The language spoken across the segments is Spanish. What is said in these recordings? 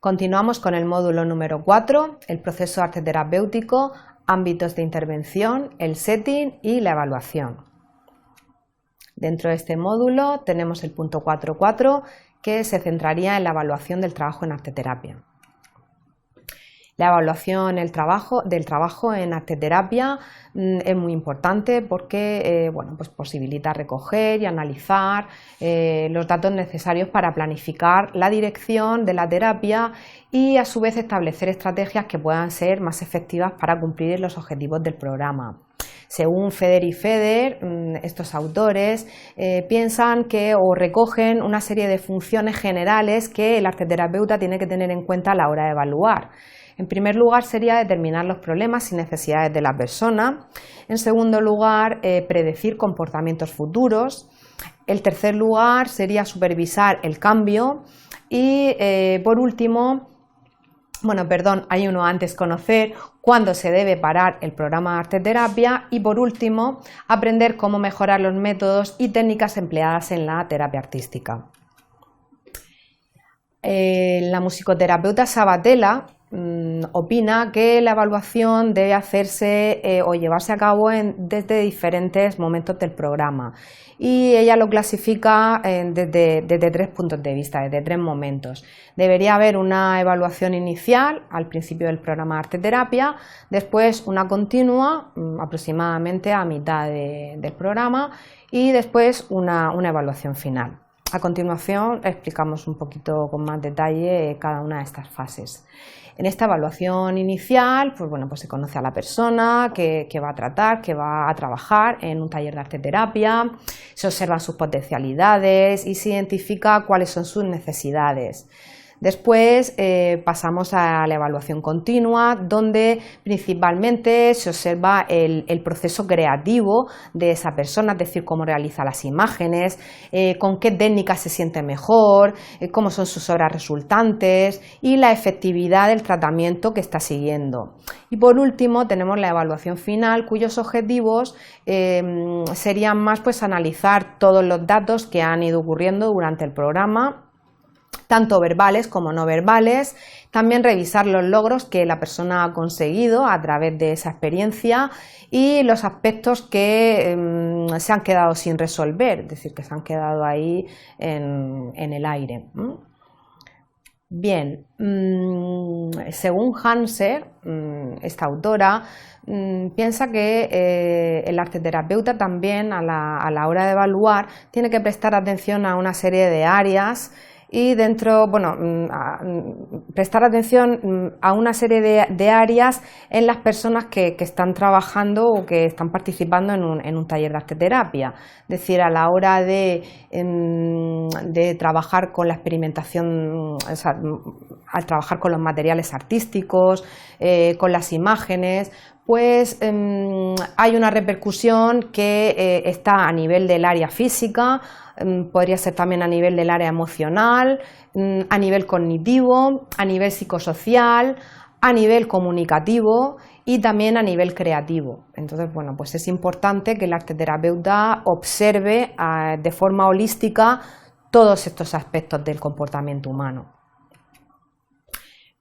Continuamos con el módulo número 4, el proceso arte terapéutico, ámbitos de intervención, el setting y la evaluación. Dentro de este módulo tenemos el punto 4.4 que se centraría en la evaluación del trabajo en arteterapia. La evaluación del trabajo en arteterapia es muy importante porque pues posibilita recoger y analizar los datos necesarios para planificar la dirección de la terapia y a su vez establecer estrategias que puedan ser más efectivas para cumplir los objetivos del programa. Según Feder y Feder, estos autores piensan que o recogen una serie de funciones generales que el arteterapeuta tiene que tener en cuenta a la hora de evaluar. En primer lugar sería determinar los problemas y necesidades de la persona. En segundo lugar, predecir comportamientos futuros. En tercer lugar sería supervisar el cambio. Y por último, hay uno antes, conocer cuándo se debe parar el programa de arteterapia. Y por último, aprender cómo mejorar los métodos y técnicas empleadas en la terapia artística. La musicoterapeuta Sabatella opina que la evaluación debe hacerse o llevarse a cabo desde diferentes momentos del programa y ella lo clasifica desde tres puntos de vista, desde tres momentos. Debería haber una evaluación inicial al principio del programa de arteterapia, después una continua aproximadamente a mitad del programa y después una evaluación final. A continuación explicamos un poquito con más detalle cada una de estas fases. En esta evaluación inicial, pues se conoce a la persona que va a tratar, que va a trabajar en un taller de arteterapia, se observan sus potencialidades y se identifica cuáles son sus necesidades. Después pasamos a la evaluación continua, donde principalmente se observa el proceso creativo de esa persona, es decir, cómo realiza las imágenes, con qué técnicas se siente mejor, cómo son sus obras resultantes y la efectividad del tratamiento que está siguiendo. Y por último tenemos la evaluación final, cuyos objetivos serían más analizar todos los datos que han ido ocurriendo durante el programa, tanto verbales como no verbales, también revisar los logros que la persona ha conseguido a través de esa experiencia y los aspectos que se han quedado sin resolver, es decir, que se han quedado ahí en el aire. Bien, según Hanser, esta autora, piensa que el arteterapeuta también a la hora de evaluar tiene que prestar atención a una serie de áreas y prestar atención a una serie de áreas en las personas que están trabajando o que están participando en un taller de arteterapia. Es decir, a la hora de trabajar con la experimentación, al trabajar con los materiales artísticos, con las imágenes, pues hay una repercusión que está a nivel del área física, podría ser también a nivel del área emocional, a nivel cognitivo, a nivel psicosocial, a nivel comunicativo y también a nivel creativo. Entonces, pues es importante que el arteterapeuta observe de forma holística todos estos aspectos del comportamiento humano.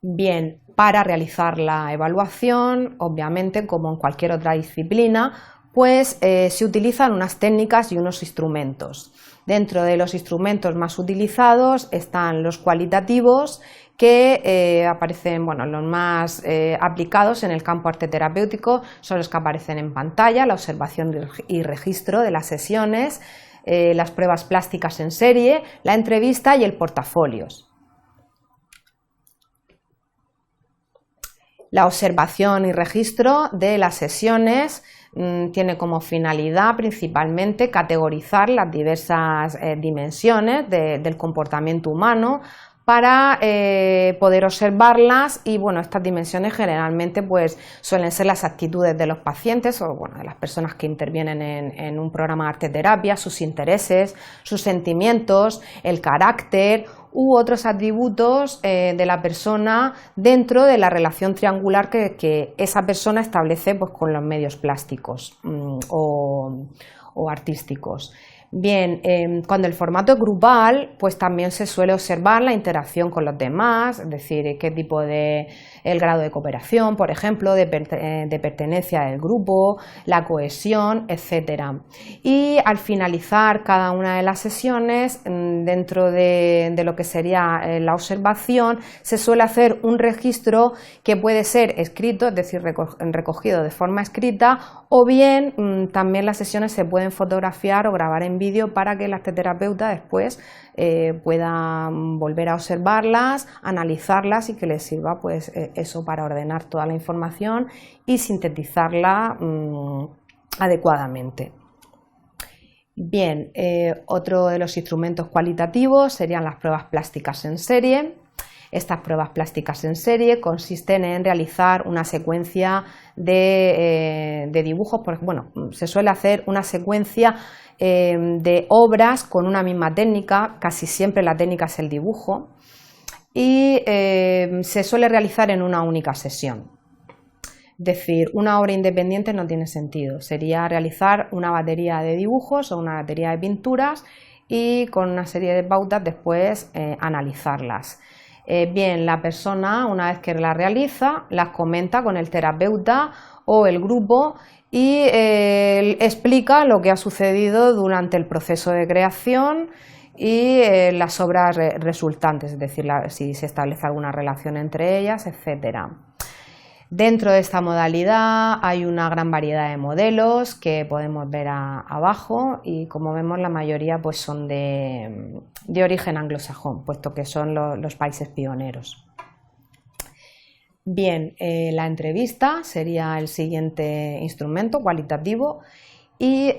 Bien, para realizar la evaluación, obviamente, como en cualquier otra disciplina, pues se utilizan unas técnicas y unos instrumentos. Dentro de los instrumentos más utilizados están los cualitativos, que aparecen, los más aplicados en el campo arteterapéutico son los que aparecen en pantalla, la observación y registro de las sesiones, las pruebas plásticas en serie, la entrevista y el portafolios. La observación y registro de las sesiones tiene como finalidad principalmente categorizar las diversas dimensiones del comportamiento humano para poder observarlas y estas dimensiones generalmente suelen ser las actitudes de los pacientes o de las personas que intervienen en un programa de arteterapia, sus intereses, sus sentimientos, el carácter u otros atributos de la persona dentro de la relación triangular que esa persona establece con los medios plásticos o o artísticos. Bien, cuando el formato es grupal, pues también se suele observar la interacción con los demás, es decir, qué tipo de el grado de cooperación, por ejemplo, de pertenencia del grupo, la cohesión, etcétera. Y al finalizar cada una de las sesiones, dentro de lo que sería la observación, se suele hacer un registro que puede ser escrito, es decir, recogido de forma escrita, o bien también las sesiones se pueden fotografiar o grabar en vídeo para que el arteterapeuta después pueda volver a observarlas, analizarlas y que les sirva pues eso para ordenar toda la información y sintetizarla adecuadamente. Bien, otro de los instrumentos cualitativos serían las pruebas plásticas en serie. Estas pruebas plásticas en serie consisten en realizar una secuencia de dibujos, se suele hacer una secuencia de obras con una misma técnica, casi siempre la técnica es el dibujo, y se suele realizar en una única sesión. Es decir, una obra independiente no tiene sentido, sería realizar una batería de dibujos o una batería de pinturas y con una serie de pautas después analizarlas. Bien, la persona, una vez que las realiza, las comenta con el terapeuta o el grupo y explica lo que ha sucedido durante el proceso de creación y las obras resultantes, es decir, si se establece alguna relación entre ellas, etcétera. Dentro de esta modalidad hay una gran variedad de modelos que podemos ver abajo y, como vemos, la mayoría pues son de origen anglosajón, puesto que son los países pioneros. Bien, la entrevista sería el siguiente instrumento cualitativo y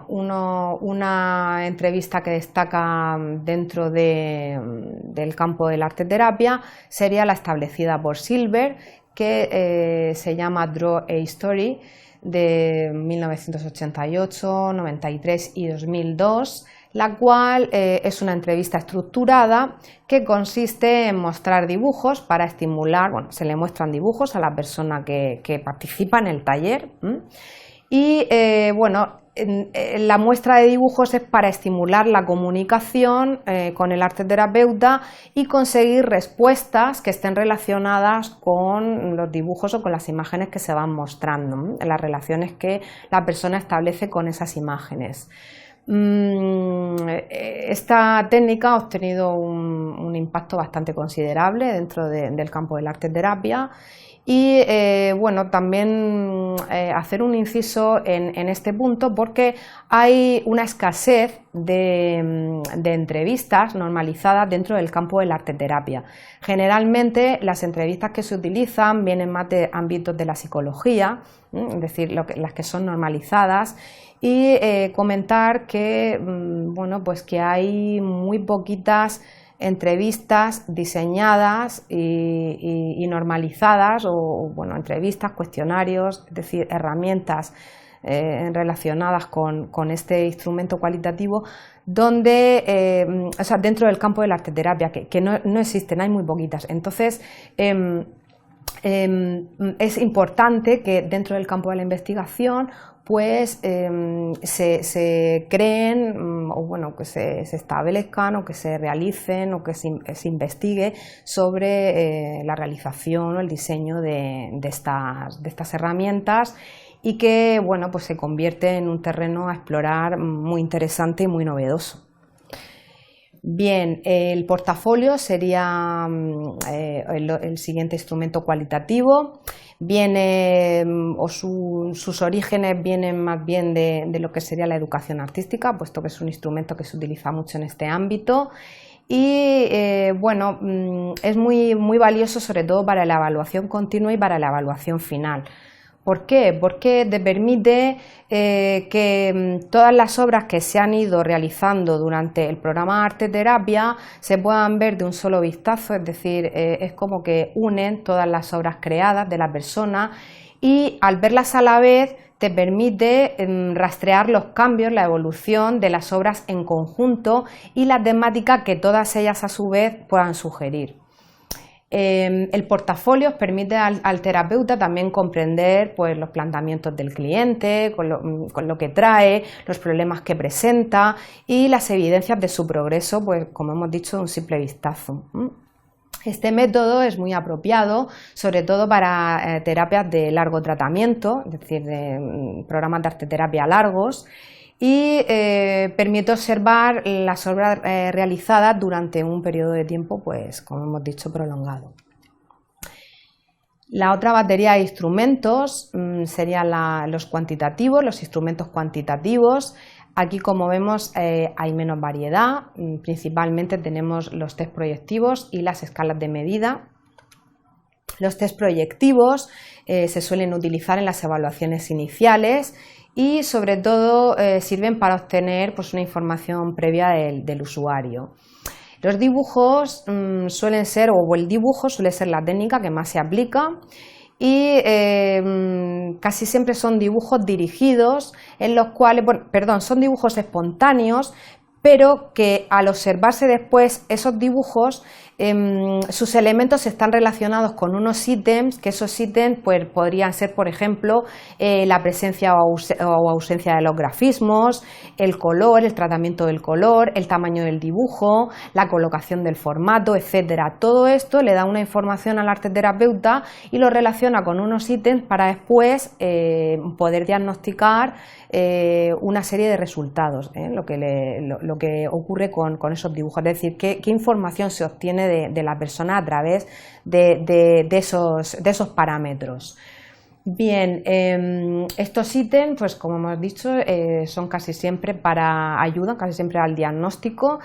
una entrevista que destaca dentro del campo de la arteterapia sería la establecida por Silver, que se llama Draw a Story, de 1988, 93 y 2002, la cual es una entrevista estructurada que consiste en mostrar dibujos para estimular, se le muestran dibujos a la persona que participa en el taller y la muestra de dibujos es para estimular la comunicación con el arteterapeuta y conseguir respuestas que estén relacionadas con los dibujos o con las imágenes que se van mostrando, las relaciones que la persona establece con esas imágenes. Esta técnica ha obtenido un impacto bastante considerable dentro del campo de la arteterapia. Y también hacer un inciso en este punto, porque hay una escasez de entrevistas normalizadas dentro del campo de la arteterapia. Generalmente las entrevistas que se utilizan vienen más de ámbitos de la psicología, es decir, las que son normalizadas, y comentar que, que hay muy poquitas entrevistas diseñadas y normalizadas entrevistas, cuestionarios, es decir, herramientas relacionadas con este instrumento cualitativo donde, dentro del campo de la arteterapia, que no existen, hay muy poquitas. Entonces, es importante que dentro del campo de la investigación pues se creen que se establezcan o que se realicen o que se investigue sobre la realización o el diseño de estas herramientas y que pues se convierte en un terreno a explorar muy interesante y muy novedoso. Bien, el portafolio sería el siguiente instrumento cualitativo. Sus orígenes vienen más bien de lo que sería la educación artística, puesto que es un instrumento que se utiliza mucho en este ámbito y es muy valioso sobre todo para la evaluación continua y para la evaluación final. ¿Por qué? Porque te permite que todas las obras que se han ido realizando durante el programa de arteterapia se puedan ver de un solo vistazo, es decir, es como que unen todas las obras creadas de la persona y al verlas a la vez te permite rastrear los cambios, la evolución de las obras en conjunto y la temática que todas ellas a su vez puedan sugerir. El portafolio permite al terapeuta también comprender pues, los planteamientos del cliente, con lo que trae, los problemas que presenta y las evidencias de su progreso, pues como hemos dicho, de un simple vistazo. Este método es muy apropiado, sobre todo para terapias de largo tratamiento, es decir, de programas de arteterapia largos, y permite observar las obras realizadas durante un periodo de tiempo, pues como hemos dicho, prolongado. La otra batería de instrumentos serían los cuantitativos, los instrumentos cuantitativos. Aquí, como vemos, hay menos variedad, principalmente tenemos los test proyectivos y las escalas de medida. Los test proyectivos se suelen utilizar en las evaluaciones iniciales y sobre todo sirven para obtener pues, una información previa del usuario. Los dibujos suelen ser, o el dibujo suele ser la técnica que más se aplica y casi siempre son dibujos dirigidos, en los cuales, son dibujos espontáneos, pero que al observarse después esos dibujos, sus elementos están relacionados con unos ítems, que esos ítems pues, podrían ser, por ejemplo, la presencia o ausencia de los grafismos, el color, el tratamiento del color, el tamaño del dibujo, la colocación del formato, etcétera. Todo esto le da una información al arteterapeuta y lo relaciona con unos ítems para después poder diagnosticar una serie de resultados, lo que ocurre con esos dibujos, es decir, qué información se obtiene de la persona a través de esos parámetros. Bien, estos ítems, pues como hemos dicho, son casi siempre ayudan casi siempre al diagnóstico.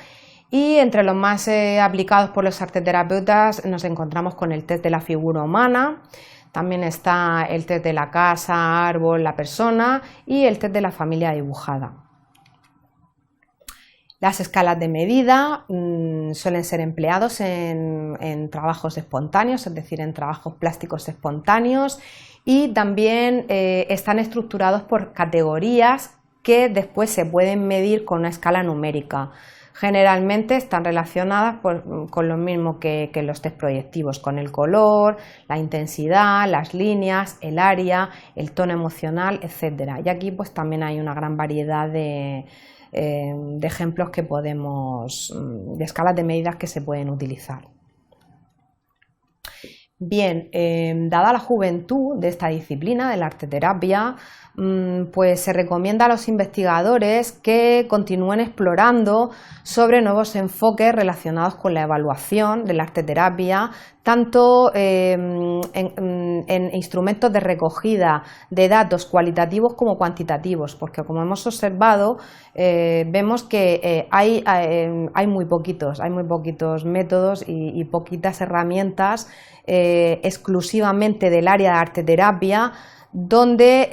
Y entre los más aplicados por los arteterapeutas nos encontramos con el test de la figura humana. También está el test de la casa, árbol, la persona y el test de la familia dibujada. Las escalas de medida suelen ser empleados en trabajos espontáneos, es decir, en trabajos plásticos espontáneos, y también están estructurados por categorías que después se pueden medir con una escala numérica. Generalmente están relacionadas con lo mismo que los test proyectivos, con el color, la intensidad, las líneas, el área, el tono emocional, etc. Y aquí pues también hay una gran variedad de ejemplos de escalas de medidas que se pueden utilizar. Bien, dada la juventud de esta disciplina de la arteterapia, pues se recomienda a los investigadores que continúen explorando sobre nuevos enfoques relacionados con la evaluación de la arteterapia, tanto en instrumentos de recogida de datos cualitativos como cuantitativos, porque como hemos observado, vemos que hay muy poquitos métodos y poquitas herramientas exclusivamente del área de arteterapia, donde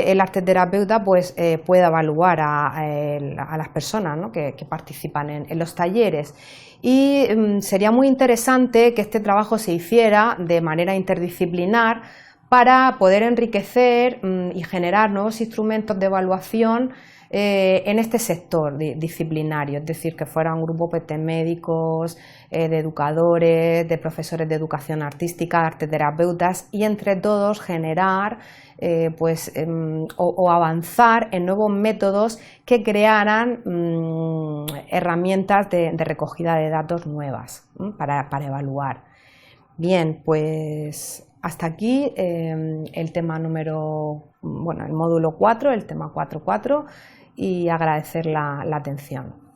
el arteterapeuta pues, pueda evaluar a las personas, ¿no? que participan en los talleres. Y sería muy interesante que este trabajo se hiciera de manera interdisciplinar para poder enriquecer y generar nuevos instrumentos de evaluación en este sector disciplinario, es decir, que fuera un grupo pues, de médicos, de educadores, de profesores de educación artística, de arteterapeutas, y entre todos generar o avanzar en nuevos métodos que crearan herramientas de recogida de datos nuevas para evaluar. Bien, pues hasta aquí el tema el módulo 4, el tema 4.4, y agradecer la atención.